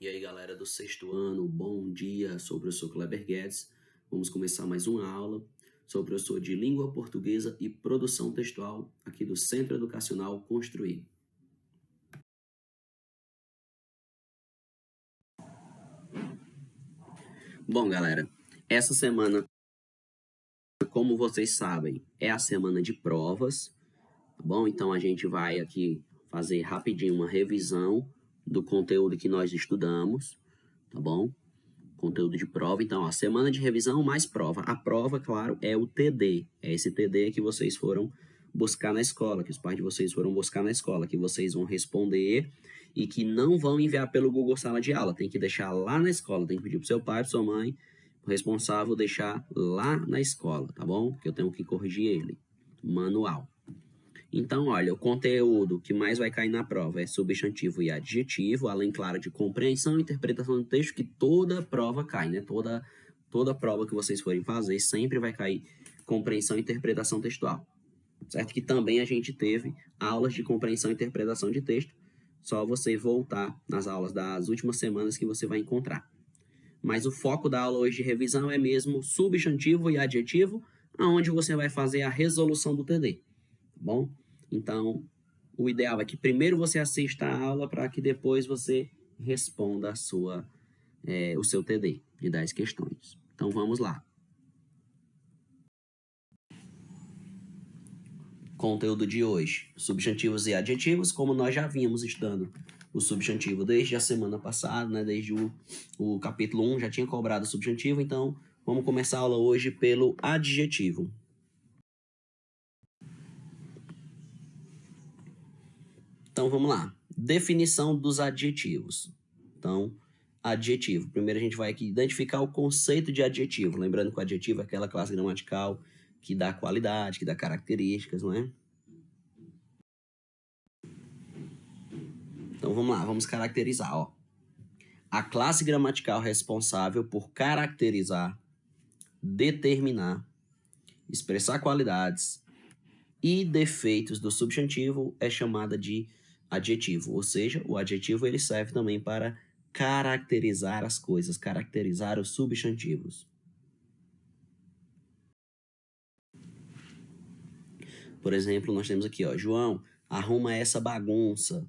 E aí, galera do sexto ano, bom dia. Sou o professor Kleber Guedes. Vamos começar mais uma aula. Sou professor de Língua Portuguesa e Produção Textual aqui do Centro Educacional Construir. Bom, galera, essa semana, como vocês sabem, é a semana de provas, tá bom? Então a gente vai aqui fazer rapidinho uma revisão do conteúdo que nós estudamos, tá bom? Conteúdo de prova. Então, a semana de revisão mais prova. A prova, claro, é o TD. É esse TD que vocês foram buscar na escola, que os pais de vocês foram buscar na escola, que vocês vão responder e que não vão enviar pelo Google Sala de Aula. Tem que deixar lá na escola. Tem que pedir pro seu pai, pra sua mãe, o responsável, deixar lá na escola, tá bom? Porque eu tenho que corrigir ele. Manual. Então, olha, o conteúdo que mais vai cair na prova é substantivo e adjetivo, além, claro, de compreensão e interpretação do texto, que toda prova cai, né? Toda prova que vocês forem fazer sempre vai cair compreensão e interpretação textual, certo? Que também a gente teve aulas de compreensão e interpretação de texto, só você voltar nas aulas das últimas semanas que você vai encontrar. Mas o foco da aula hoje de revisão é mesmo substantivo e adjetivo, aonde você vai fazer a resolução do TD, tá bom? Então, o ideal é que primeiro você assista a aula para que depois você responda o seu TD de 10 questões. Então, vamos lá. Conteúdo de hoje, substantivos e adjetivos, como nós já vínhamos estudando o substantivo desde a semana passada, né? Desde o capítulo 1 já tinha cobrado o substantivo, então vamos começar a aula hoje pelo adjetivo. Então, vamos lá. Definição dos adjetivos. Então, adjetivo. Primeiro a gente vai aqui identificar o conceito de adjetivo. Lembrando que o adjetivo é aquela classe gramatical que dá qualidade, que dá características, não é? Então, vamos lá. Vamos caracterizar, ó. A classe gramatical responsável por caracterizar, determinar, expressar qualidades e defeitos do substantivo é chamada de adjetivo, ou seja, o adjetivo ele serve também para caracterizar as coisas, caracterizar os substantivos. Por exemplo, nós temos aqui, ó, João, arruma essa bagunça.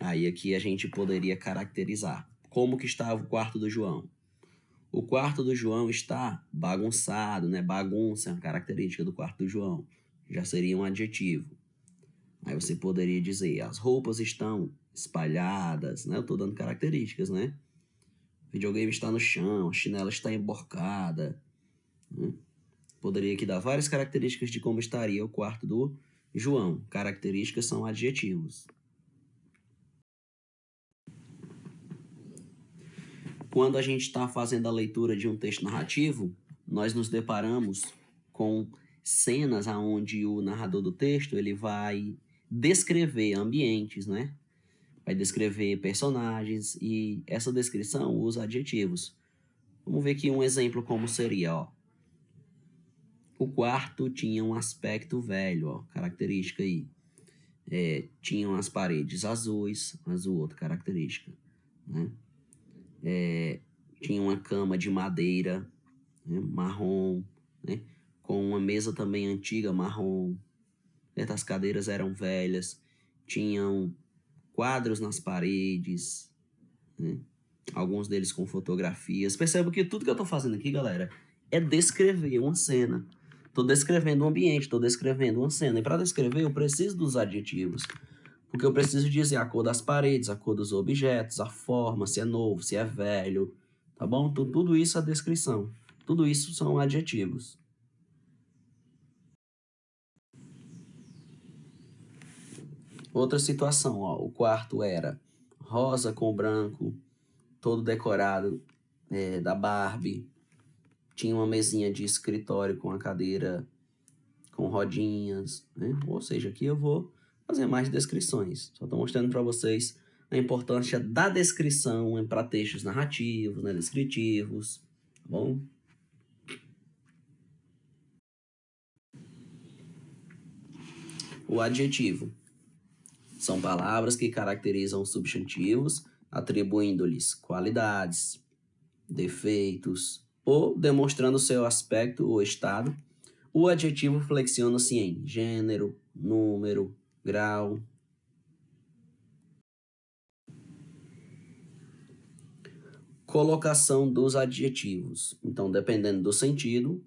Aí aqui a gente poderia caracterizar. Como que está o quarto do João? O quarto do João está bagunçado, né? Bagunça é uma característica do quarto do João. Já seria um adjetivo. Aí você poderia dizer, as roupas estão espalhadas, né? Eu estou dando características, né? O videogame está no chão, a chinela está emborcada. Né? Poderia aqui dar várias características de como estaria o quarto do João. Características são adjetivos. Quando a gente está fazendo a leitura de um texto narrativo, nós nos deparamos com cenas onde o narrador do texto ele vai descrever ambientes, né? Vai descrever personagens e essa descrição usa adjetivos. Vamos ver aqui um exemplo como seria, ó. O quarto tinha um aspecto velho, ó, característica aí. Tinham as paredes azuis, azul, outra característica, né? Tinha uma cama de madeira, né, marrom, né, com uma mesa também antiga, marrom. As cadeiras eram velhas, tinham quadros nas paredes, né, alguns deles com fotografias. Perceba que tudo que eu estou fazendo aqui, galera, é descrever uma cena. Estou descrevendo um ambiente, estou descrevendo uma cena. E para descrever, eu preciso dos adjetivos. Porque eu preciso dizer a cor das paredes, a cor dos objetos, a forma, se é novo, se é velho, tá bom? Então, tudo isso é descrição. Tudo isso são adjetivos. Outra situação, ó, o quarto era rosa com branco, todo decorado da Barbie. Tinha uma mesinha de escritório com a cadeira com rodinhas, né? Ou seja, aqui eu vou fazer mais descrições. Só estou mostrando para vocês a importância da descrição para textos narrativos, né, descritivos, tá bom? O adjetivo são palavras que caracterizam substantivos atribuindo-lhes qualidades, defeitos ou demonstrando seu aspecto ou estado. O adjetivo flexiona-se em gênero, número, grau. Colocação dos adjetivos. Então, dependendo do sentido.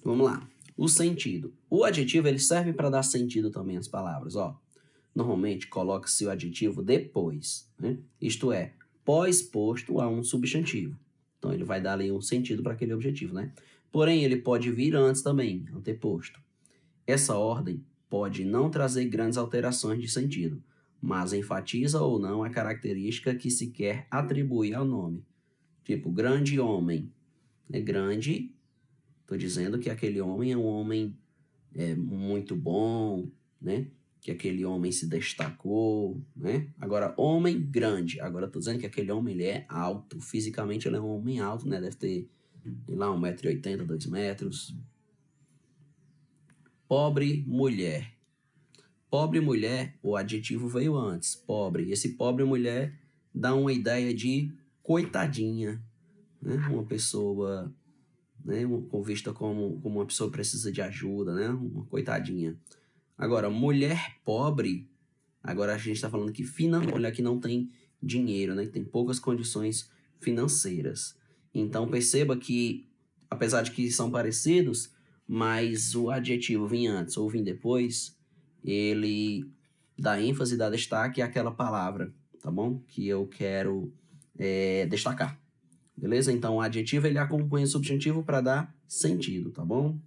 Vamos lá. O sentido. O adjetivo ele serve para dar sentido também às palavras. Ó, normalmente coloca-se o adjetivo depois, né? Isto é, pós-posto a um substantivo. Então, ele vai dar ali um sentido para aquele objetivo, né? Porém, ele pode vir antes também, anteposto. Essa ordem pode não trazer grandes alterações de sentido, mas enfatiza ou não a característica que se quer atribuir ao nome. Tipo, grande homem. É grande, estou dizendo que aquele homem é um homem muito bom, né? Que aquele homem se destacou, né? Agora, homem grande. Agora, estou dizendo que aquele homem ele é alto. Fisicamente, ele é um homem alto, né? Deve ter, sei lá, 1,80 m, 2 metros. Pobre mulher. Pobre mulher, o adjetivo veio antes, pobre. Esse pobre mulher dá uma ideia de coitadinha, né? Uma pessoa, né, vista como uma pessoa que precisa de ajuda, né? Uma coitadinha. Agora, mulher pobre, agora a gente está falando que mulher que não tem dinheiro, né? Que tem poucas condições financeiras. Então, perceba que, apesar de que são parecidos, mas o adjetivo vir antes ou vir depois, ele dá ênfase, dá destaque àquela palavra, tá bom? Que eu quero destacar, beleza? Então, o adjetivo ele acompanha o substantivo para dar sentido, tá bom?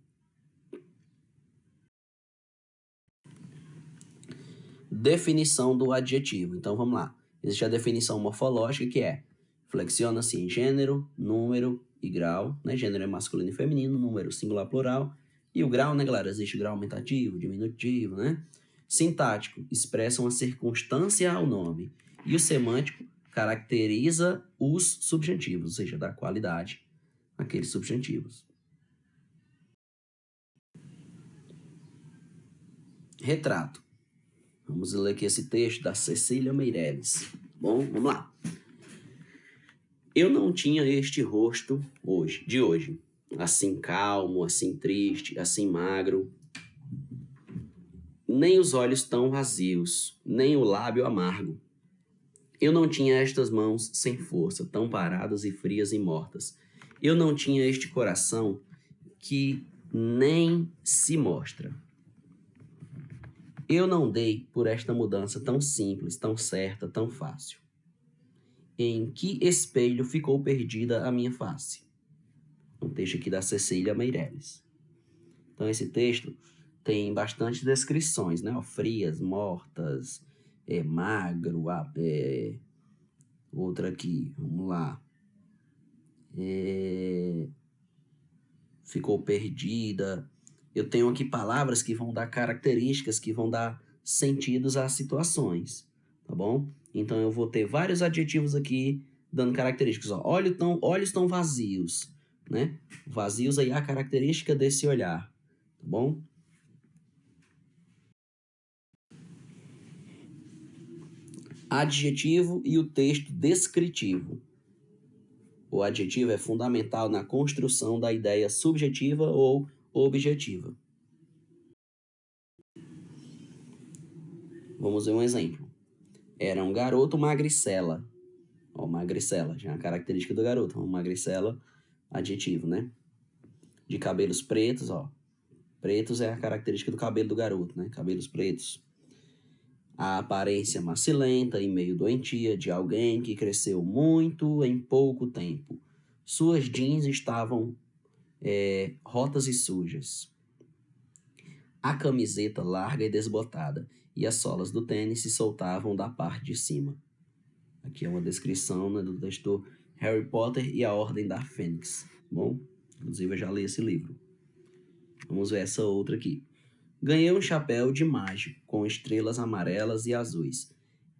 Definição do adjetivo. Então, vamos lá. Existe a definição morfológica, que é flexiona-se em gênero, número e grau, né? Gênero é masculino e feminino, número singular plural, e o grau, né, galera? Existe o grau aumentativo, diminutivo, né? Sintático, expressa uma circunstância ao nome. E o semântico caracteriza os substantivos, ou seja, dá qualidade àqueles substantivos. Retrato. Vamos ler aqui esse texto da Cecília Meirelles. Bom, vamos lá. Eu não tinha este rosto de hoje, assim calmo, assim triste, assim magro, nem os olhos tão vazios, nem o lábio amargo. Eu não tinha estas mãos sem força, tão paradas e frias e mortas. Eu não tinha este coração que nem se mostra. Eu não dei por esta mudança tão simples, tão certa, tão fácil. Em que espelho ficou perdida a minha face? Um texto aqui da Cecília Meirelles. Então, esse texto tem bastante descrições, né? Frias, mortas, magro, outra aqui, vamos lá. Ficou perdida. Eu tenho aqui palavras que vão dar características, que vão dar sentidos às situações, tá bom? Então, eu vou ter vários adjetivos aqui dando características. Ó, olhos tão vazios, né? Vazios aí é a característica desse olhar, tá bom? Adjetivo e o texto descritivo. O adjetivo é fundamental na construção da ideia subjetiva ou objetiva. Vamos ver um exemplo. Era um garoto magricela. Ó, magricela, já é a característica do garoto. Uma magricela, adjetivo, né? De cabelos pretos, ó. Pretos é a característica do cabelo do garoto, né? Cabelos pretos. A aparência macilenta e meio doentia de alguém que cresceu muito em pouco tempo. Suas jeans estavam rotas e sujas. A camiseta larga e desbotada e as solas do tênis se soltavam da parte de cima. Aqui é uma descrição, né, do texto Harry Potter e a Ordem da Fênix. Bom, inclusive eu já li esse livro. Vamos ver essa outra aqui. Ganhei um chapéu de mágico com estrelas amarelas e azuis.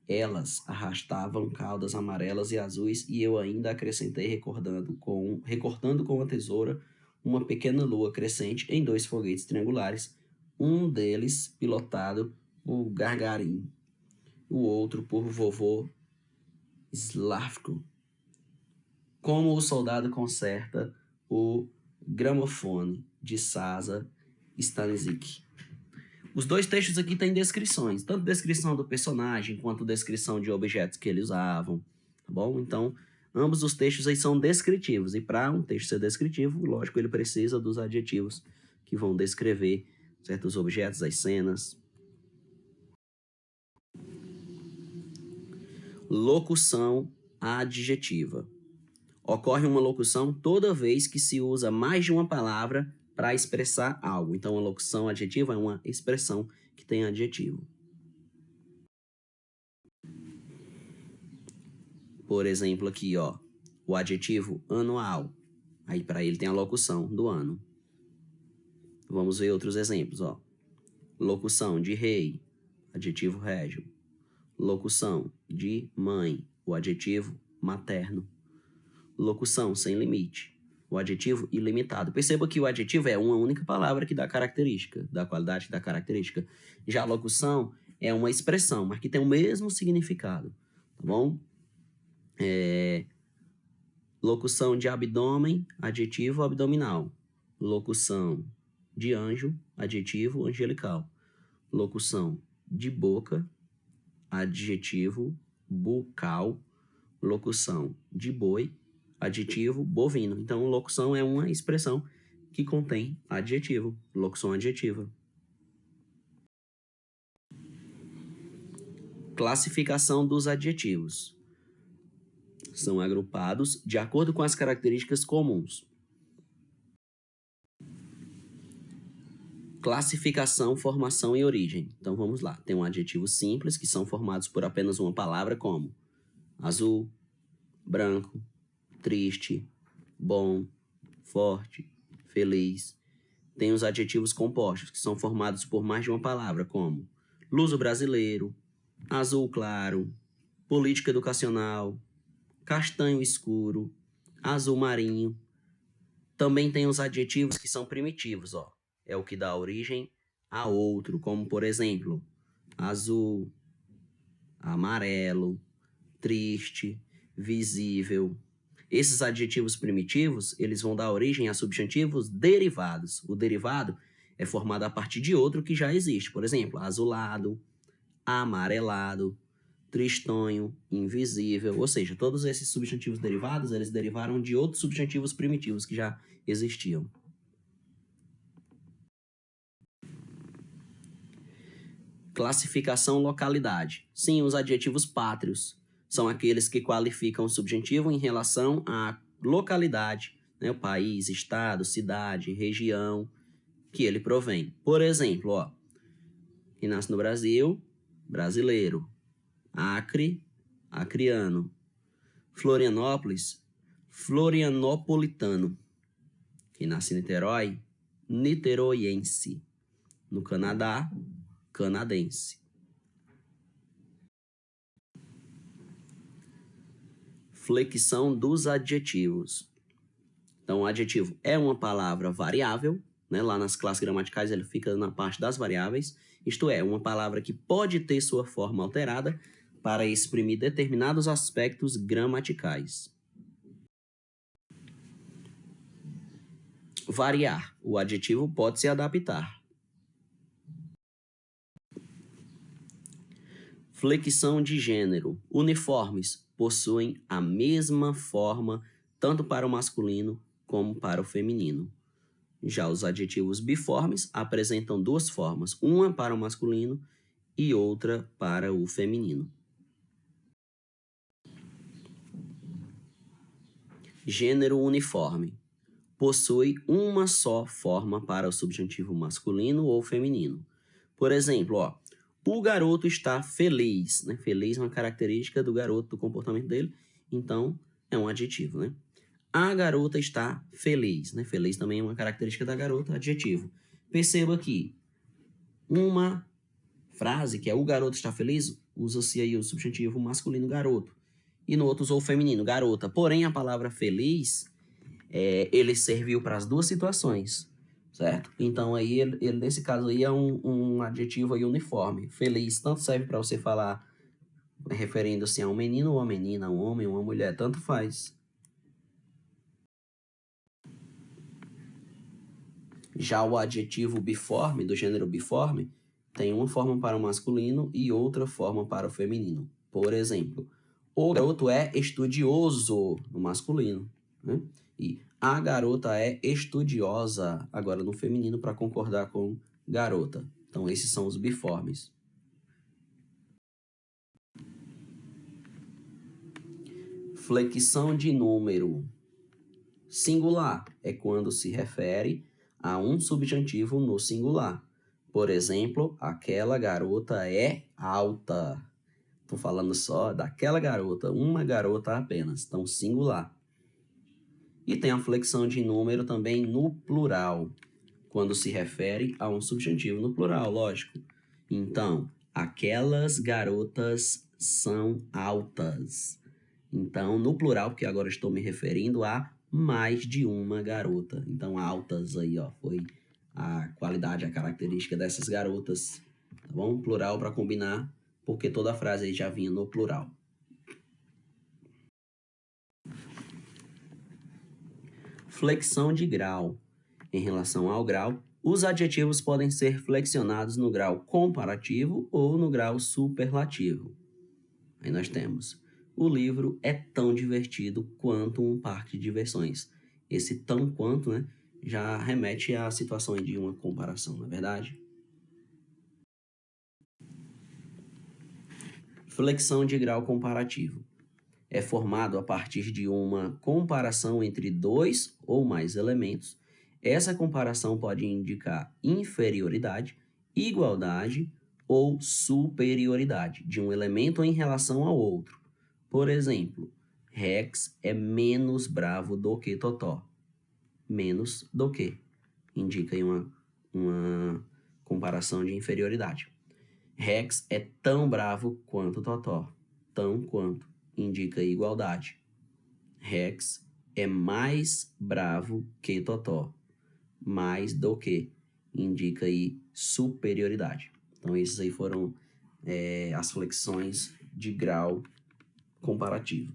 Elas arrastavam caudas amarelas e azuis e eu ainda acrescentei recortando com a tesoura uma pequena lua crescente em 2 foguetes triangulares, um deles pilotado por Gargarin. o outro por vovô Slavko. Como o soldado conserta o gramofone, de Sasa Stanizik. Os dois textos aqui têm descrições, tanto descrição do personagem quanto descrição de objetos que eles usavam, tá bom? Então, ambos os textos aí são descritivos, e para um texto ser descritivo, lógico, ele precisa dos adjetivos que vão descrever certos objetos, as cenas. Locução adjetiva. Ocorre uma locução toda vez que se usa mais de uma palavra para expressar algo. Então, a locução adjetiva é uma expressão que tem adjetivo. Por exemplo, aqui, ó, o adjetivo anual. Aí, para ele tem a locução do ano. Vamos ver outros exemplos, ó. Locução de rei, adjetivo régio. Locução de mãe, o adjetivo materno. Locução sem limite, o adjetivo ilimitado. Perceba que o adjetivo é uma única palavra que dá característica, dá qualidade que dá característica. Já a locução é uma expressão, mas que tem o mesmo significado, tá bom? Locução de abdômen, adjetivo abdominal. Locução de anjo, adjetivo angelical. Locução de boca, adjetivo bucal. Locução de boi, adjetivo bovino. Então, locução é uma expressão que contém adjetivo, locução adjetiva. Classificação dos adjetivos. São agrupados de acordo com as características comuns. Classificação, formação e origem. Então, vamos lá. Tem um adjetivo simples, que são formados por apenas uma palavra, como azul, branco, triste, bom, forte, feliz. Tem os adjetivos compostos, que são formados por mais de uma palavra, como luso brasileiro, azul claro, política educacional, castanho escuro, azul marinho. Também tem os adjetivos que são primitivos, ó. É o que dá origem a outro, como, por exemplo, azul, amarelo, triste, visível. Esses adjetivos primitivos, eles vão dar origem a substantivos derivados. O derivado é formado a partir de outro que já existe. Por exemplo, azulado, amarelado, tristonho, invisível. Ou seja, todos esses substantivos derivados, eles derivaram de outros substantivos primitivos que já existiam. Classificação localidade. Sim, os adjetivos pátrios são aqueles que qualificam o subjuntivo em relação à localidade, né? O país, estado, cidade, região que ele provém. Por exemplo, ó, quem nasce no Brasil, brasileiro. Acre, acreano. Florianópolis, florianopolitano. Quem nasce em Niterói, niteroiense. No Canadá, canadense. Flexão dos adjetivos. Então, o adjetivo é uma palavra variável, né? Lá nas classes gramaticais ele fica na parte das variáveis, isto é, uma palavra que pode ter sua forma alterada para exprimir determinados aspectos gramaticais. Variar. O adjetivo pode se adaptar. Flexão de gênero. Uniformes possuem a mesma forma tanto para o masculino como para o feminino. Já os adjetivos biformes apresentam duas formas, uma para o masculino e outra para o feminino. Gênero uniforme. Possui uma só forma para o subjuntivo masculino ou feminino. Por exemplo, ó, o garoto está feliz, né? Feliz é uma característica do garoto, do comportamento dele, então é um adjetivo, né? A garota está feliz, né? Feliz também é uma característica da garota, adjetivo. Perceba que uma frase que é o garoto está feliz, usa-se aí o subjuntivo masculino garoto. E no outro usou o feminino, garota. Porém, a palavra feliz, ele serviu para as duas situações, certo? Então, aí, ele nesse caso aí, é um adjetivo aí uniforme. Feliz tanto serve para você falar referindo-se a um menino ou a menina, um homem ou uma mulher, tanto faz. Já o adjetivo biforme, do gênero biforme, tem uma forma para o masculino e outra forma para o feminino. Por exemplo, o garoto é estudioso, no masculino, né? E a garota é estudiosa, agora no feminino, para concordar com garota. Então, esses são os biformes. Flexão de número. Singular é quando se refere a um substantivo no singular. Por exemplo, aquela garota é alta. Estou falando só daquela garota, uma garota apenas, então singular. E tem a flexão de número também no plural, quando se refere a um substantivo no plural, lógico. Então, aquelas garotas são altas. Então, no plural, porque agora estou me referindo a mais de uma garota. Então, altas aí, ó, foi a qualidade, a característica dessas garotas, tá bom? Plural para combinar, porque toda a frase aí já vinha no plural. Flexão de grau. Em relação ao grau, os adjetivos podem ser flexionados no grau comparativo ou no grau superlativo. Aí nós temos: o livro é tão divertido quanto um parque de diversões. Esse tão quanto, né, já remete à situação de uma comparação, não é verdade? Flexão de grau comparativo. É formado a partir de uma comparação entre dois ou mais elementos. Essa comparação pode indicar inferioridade, igualdade ou superioridade de um elemento em relação ao outro. Por exemplo, Rex é menos bravo do que Totó. Menos do que. Indica aí uma comparação de inferioridade. Rex é tão bravo quanto Totó. Tão quanto. Indica igualdade. Rex é mais bravo que Totó. Mais do que. Indica aí superioridade. Então, esses aí foram as flexões de grau comparativo.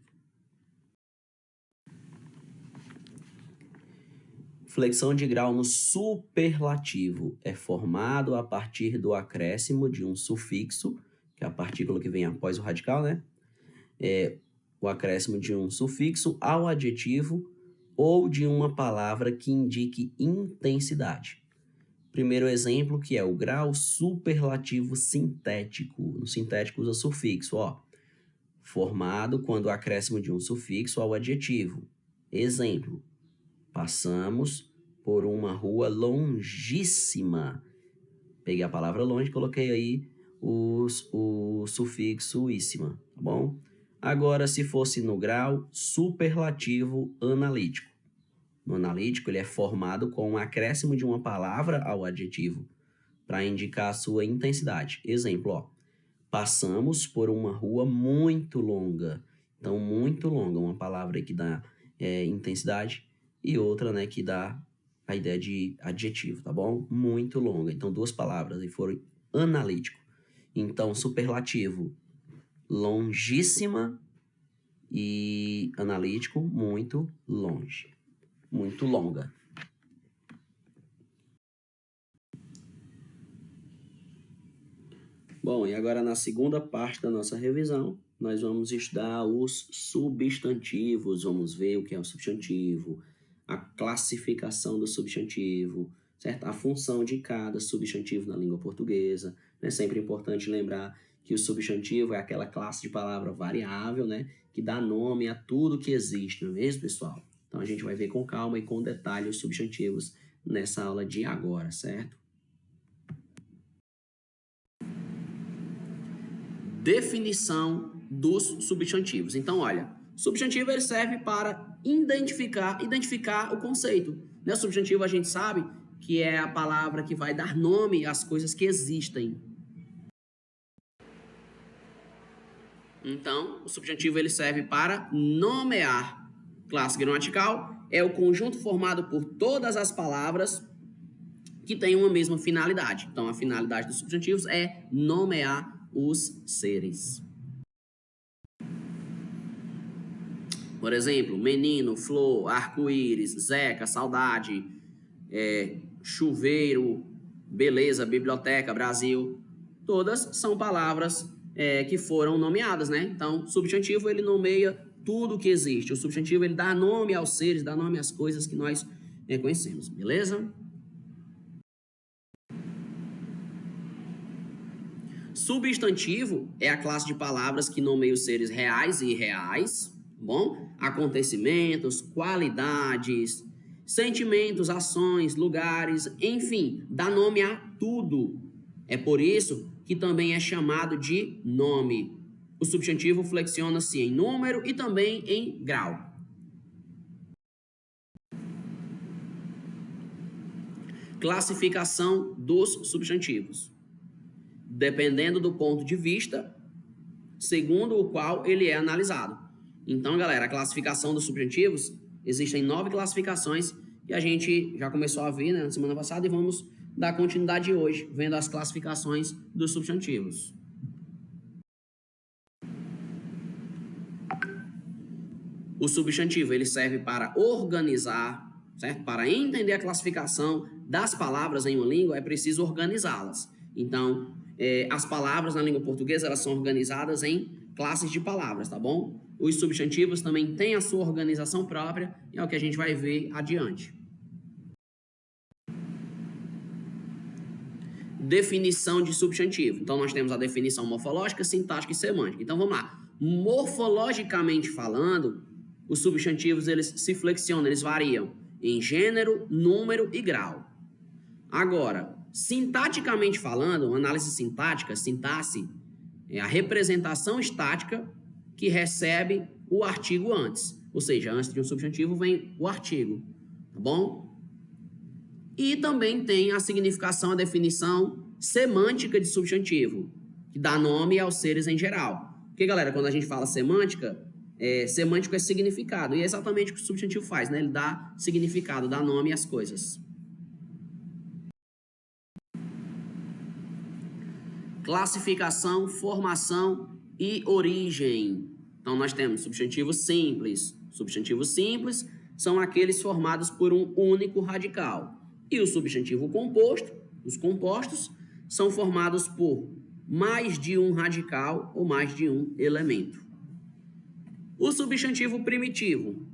Flexão de grau no superlativo é formado a partir do acréscimo de um sufixo, que é a partícula que vem após o radical, né? O acréscimo de um sufixo ao adjetivo ou de uma palavra que indique intensidade. Primeiro exemplo, que é o grau superlativo sintético. No sintético usa sufixo, ó. Formado quando o acréscimo de um sufixo ao adjetivo. Exemplo: passamos por uma rua longíssima. Peguei a palavra longe e coloquei aí o sufixo íssima, tá bom? Agora, se fosse no grau superlativo analítico. No analítico, ele é formado com um acréscimo de uma palavra ao adjetivo para indicar a sua intensidade. Exemplo, ó. Passamos por uma rua muito longa. Então, muito longa, uma palavra que dá intensidade e outra, né, que dá a ideia de adjetivo, tá bom? Muito longa. Então, duas palavras aí foram analítico. Então, superlativo, longíssima, e analítico, muito longe. Muito longa. Bom, e agora na segunda parte da nossa revisão, nós vamos estudar os substantivos. Vamos ver o que é o substantivo, a classificação do substantivo, certo? A função de cada substantivo na língua portuguesa. É sempre importante lembrar que o substantivo é aquela classe de palavra variável, né, que dá nome a tudo que existe, não é mesmo, pessoal? Então, a gente vai ver com calma e com detalhe os substantivos nessa aula de agora, certo? Definição dos substantivos. Então, olha, substantivo ele serve para identificar o conceito. Né? Substantivo a gente sabe que é a palavra que vai dar nome às coisas que existem. Então, o substantivo ele serve para nomear. Classe gramatical é o conjunto formado por todas as palavras que têm uma mesma finalidade. Então, a finalidade dos substantivos é nomear os seres. Por exemplo, menino, flor, arco-íris, Zeca, saudade, chuveiro, beleza, biblioteca, Brasil. Todas são palavras que foram nomeadas, né? Então, substantivo, ele nomeia tudo que existe. O substantivo, ele dá nome aos seres, dá nome às coisas que nós conhecemos, beleza? Substantivo é a classe de palavras que nomeia os seres reais e irreais, bom? Acontecimentos, qualidades, sentimentos, ações, lugares, enfim, dá nome a tudo. É por isso que também é chamado de nome. O substantivo flexiona-se em número e também em grau. Classificação dos substantivos. Dependendo do ponto de vista, segundo o qual ele é analisado. Então, galera, a classificação dos substantivos, existem 9 classificações que a gente já começou a ver, né, na semana passada, e vamos dar continuidade hoje, vendo as classificações dos substantivos. O substantivo, ele serve para organizar, certo? Para entender a classificação das palavras em uma língua, é preciso organizá-las. Então, as palavras na língua portuguesa, elas são organizadas em classes de palavras, tá bom? Os substantivos também têm a sua organização própria, e é o que a gente vai ver adiante. Definição de substantivo. Então, nós temos a definição morfológica, sintática e semântica. Então, vamos lá. Morfologicamente falando, os substantivos, eles se flexionam, eles variam em gênero, número e grau. Agora, sintaticamente falando, análise sintática, sintaxe, é a representação estática que recebe o artigo antes. Ou seja, antes de um substantivo vem o artigo, tá bom? E também tem a significação, a definição semântica de substantivo, que dá nome aos seres em geral. Porque, galera, quando a gente fala semântica, semântico é significado. E é exatamente o que o substantivo faz, né? Ele dá significado, dá nome às coisas. Classificação, formação e origem. Então, nós temos substantivos simples. Substantivos simples são aqueles formados por um único radical. E o substantivo composto, os compostos, são formados por mais de um radical ou mais de um elemento. O substantivo primitivo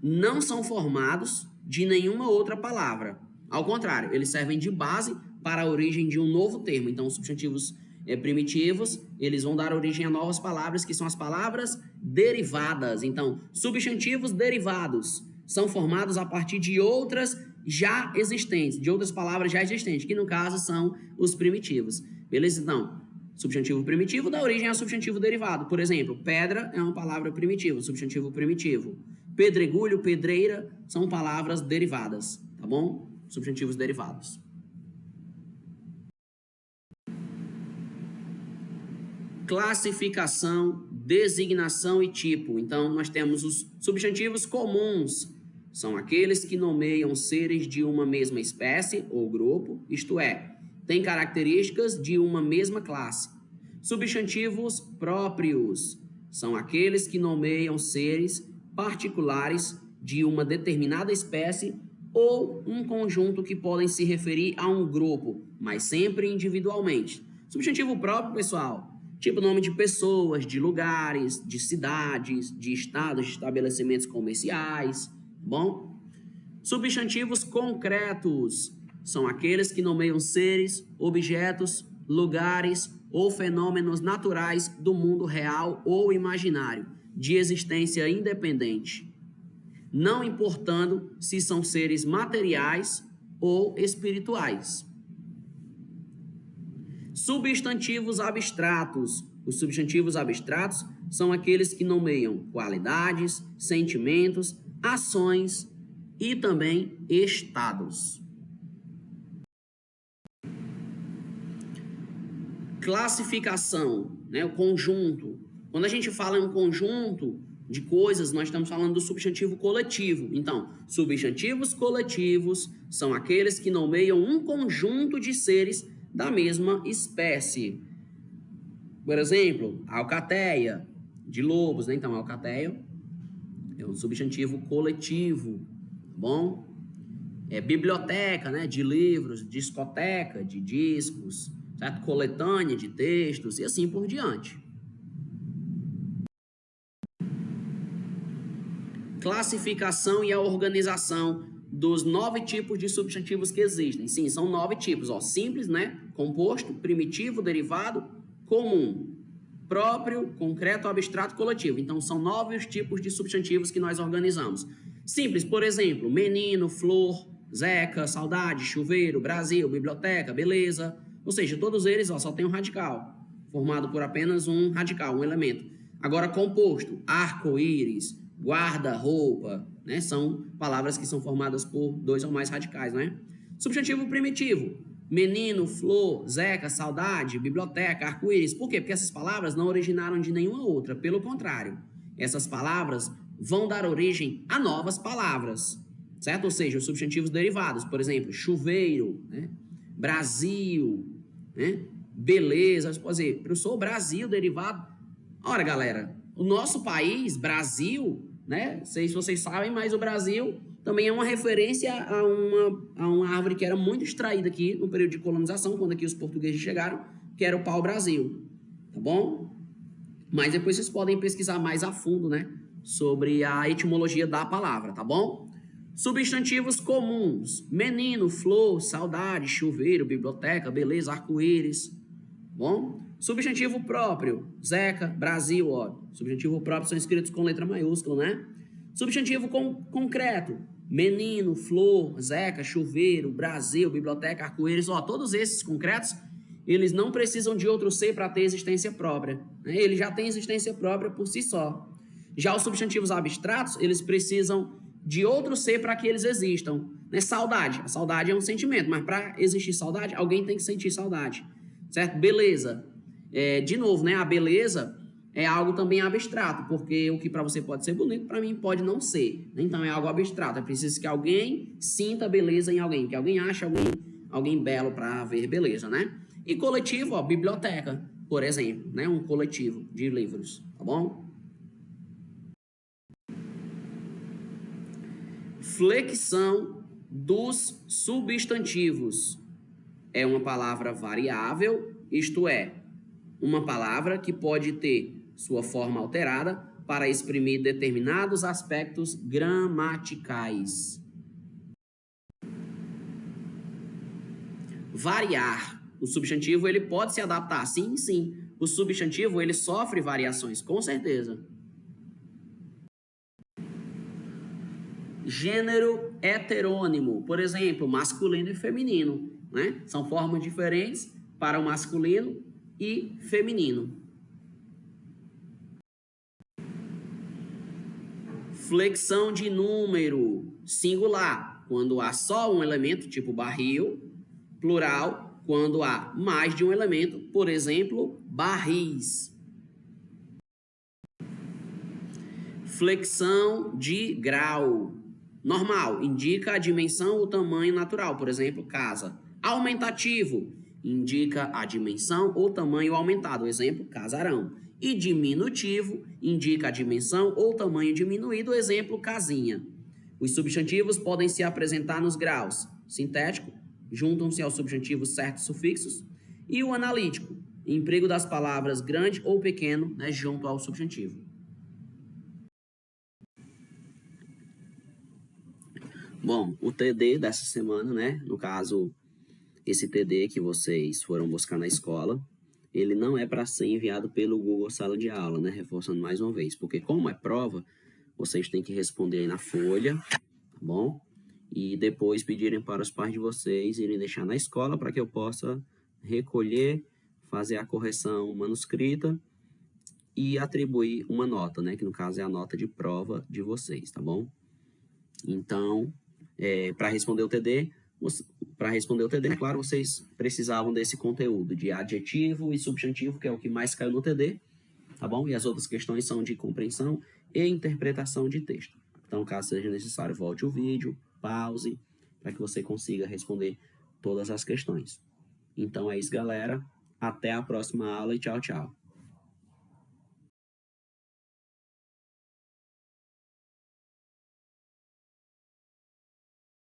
não são formados de nenhuma outra palavra. Ao contrário, eles servem de base para a origem de um novo termo. Então, os substantivos primitivos, eles vão dar origem a novas palavras, que são as palavras derivadas. Então, substantivos derivados são formados a partir de outras já existentes, de outras palavras já existentes, que no caso são os primitivos. Beleza? Então, substantivo primitivo dá origem a substantivo derivado. Por exemplo, pedra é uma palavra primitiva, substantivo primitivo. Pedregulho, pedreira são palavras derivadas, tá bom? Substantivos derivados. Classificação, designação e tipo. Então, nós temos os substantivos comuns. São aqueles que nomeiam seres de uma mesma espécie ou grupo, isto é, têm características de uma mesma classe. Substantivos próprios são aqueles que nomeiam seres particulares de uma determinada espécie ou um conjunto que podem se referir a um grupo, mas sempre individualmente. Substantivo próprio, pessoal, tipo nome de pessoas, de lugares, de cidades, de estados, de estabelecimentos comerciais, bom? Substantivos concretos são aqueles que nomeiam seres, objetos, lugares ou fenômenos naturais do mundo real ou imaginário, de existência independente, não importando se são seres materiais ou espirituais. Substantivos abstratos. Os substantivos abstratos são aqueles que nomeiam qualidades, sentimentos, ações e também estados. Classificação, né? O conjunto. Quando a gente fala em um conjunto de coisas, nós estamos falando do substantivo coletivo. Então, substantivos coletivos são aqueles que nomeiam um conjunto de seres da mesma espécie. Por exemplo, a alcateia de lobos, né? Então, a alcateia É um substantivo coletivo, tá bom? É biblioteca, né, de livros, discoteca, de discos, certo? Coletânea de textos e assim por diante. Classificação e a organização dos 9 tipos de substantivos que existem. Sim, são 9 tipos, ó, simples, né, composto, primitivo, derivado, comum, próprio, concreto, abstrato, coletivo. Então, são 9 os tipos de substantivos que nós organizamos. Simples, por exemplo, menino, flor, Zeca, saudade, chuveiro, Brasil, biblioteca, beleza. Ou seja, todos eles ó, só tem um radical, formado por apenas um radical, um elemento. Agora, composto, arco-íris, guarda-roupa, né? São palavras que são formadas por 2 ou mais radicais, né? Substantivo primitivo, menino, flor, Zeca, saudade, biblioteca, arco-íris. Por quê? Porque essas palavras não originaram de nenhuma outra. Pelo contrário, essas palavras vão dar origem a novas palavras, certo? Ou seja, os substantivos derivados, por exemplo, chuveiro, né? Brasil, né? Beleza, você pode dizer, professor, Brasil derivado. Ora, galera, o nosso país, Brasil, né? Não sei se vocês sabem, mas o Brasil também é uma referência a uma árvore que era muito extraída aqui no período de colonização, quando aqui os portugueses chegaram, que era o pau-brasil, tá bom? Mas depois vocês podem pesquisar mais a fundo, né? Sobre a etimologia da palavra, tá bom? Substantivos comuns, menino, flor, saudade, chuveiro, biblioteca, beleza, arco-íris, bom? Substantivo próprio, Zeca, Brasil, ó. Substantivo próprio são escritos com letra maiúscula, né? Substantivo concreto, menino, flor, Zeca, chuveiro, Brasil, biblioteca, arco-íris, ó. Todos esses concretos, eles não precisam de outro ser para ter existência própria, né? Ele já tem existência própria por si só. Já os substantivos abstratos, eles precisam de outro ser para que eles existam, né? Saudade, a saudade é um sentimento, mas para existir saudade, alguém tem que sentir saudade, certo? Beleza. De novo, né? A beleza é algo também abstrato, porque o que para você pode ser bonito, para mim pode não ser. Então é algo abstrato. É preciso que alguém sinta beleza em alguém, que alguém ache alguém belo para ver beleza, né? E coletivo, ó, biblioteca, por exemplo, né? Um coletivo de livros, tá bom? Flexão dos substantivos. É uma palavra variável, isto é, uma palavra que pode ter sua forma alterada para exprimir determinados aspectos gramaticais. Variar. O substantivo ele pode se adaptar. Sim, sim. O substantivo ele sofre variações, com certeza. Gênero heterônimo. Por exemplo, masculino e feminino, né? São formas diferentes para o masculino e feminino. Flexão de número singular, quando há só um elemento, tipo barril. Plural, quando há mais de um elemento, por exemplo, barris. Flexão de grau. Normal, indica a dimensão ou tamanho natural, por exemplo, casa. Aumentativo, indica a dimensão ou tamanho aumentado, exemplo, casarão. E diminutivo, indica a dimensão ou tamanho diminuído, exemplo, casinha. Os substantivos podem se apresentar nos graus sintético, juntam-se aos substantivos certos sufixos, e o analítico, emprego das palavras grande ou pequeno, né, junto ao substantivo. Bom, o TD dessa semana, né, no caso, esse TD que vocês foram buscar na escola, ele não é para ser enviado pelo Google Sala de Aula, né, reforçando mais uma vez, porque como é prova, vocês têm que responder aí na folha, tá bom? E depois pedirem para os pais de vocês irem deixar na escola para que eu possa recolher, fazer a correção manuscrita e atribuir uma nota, né, que no caso é a nota de prova de vocês, tá bom? Então, para responder o TD, é claro, vocês precisavam desse conteúdo de adjetivo e substantivo, que é o que mais caiu no TD, tá bom? E as outras questões são de compreensão e interpretação de texto. Então, caso seja necessário, volte o vídeo, pause, para que você consiga responder todas as questões. Então é isso, galera. Até a próxima aula e tchau, tchau.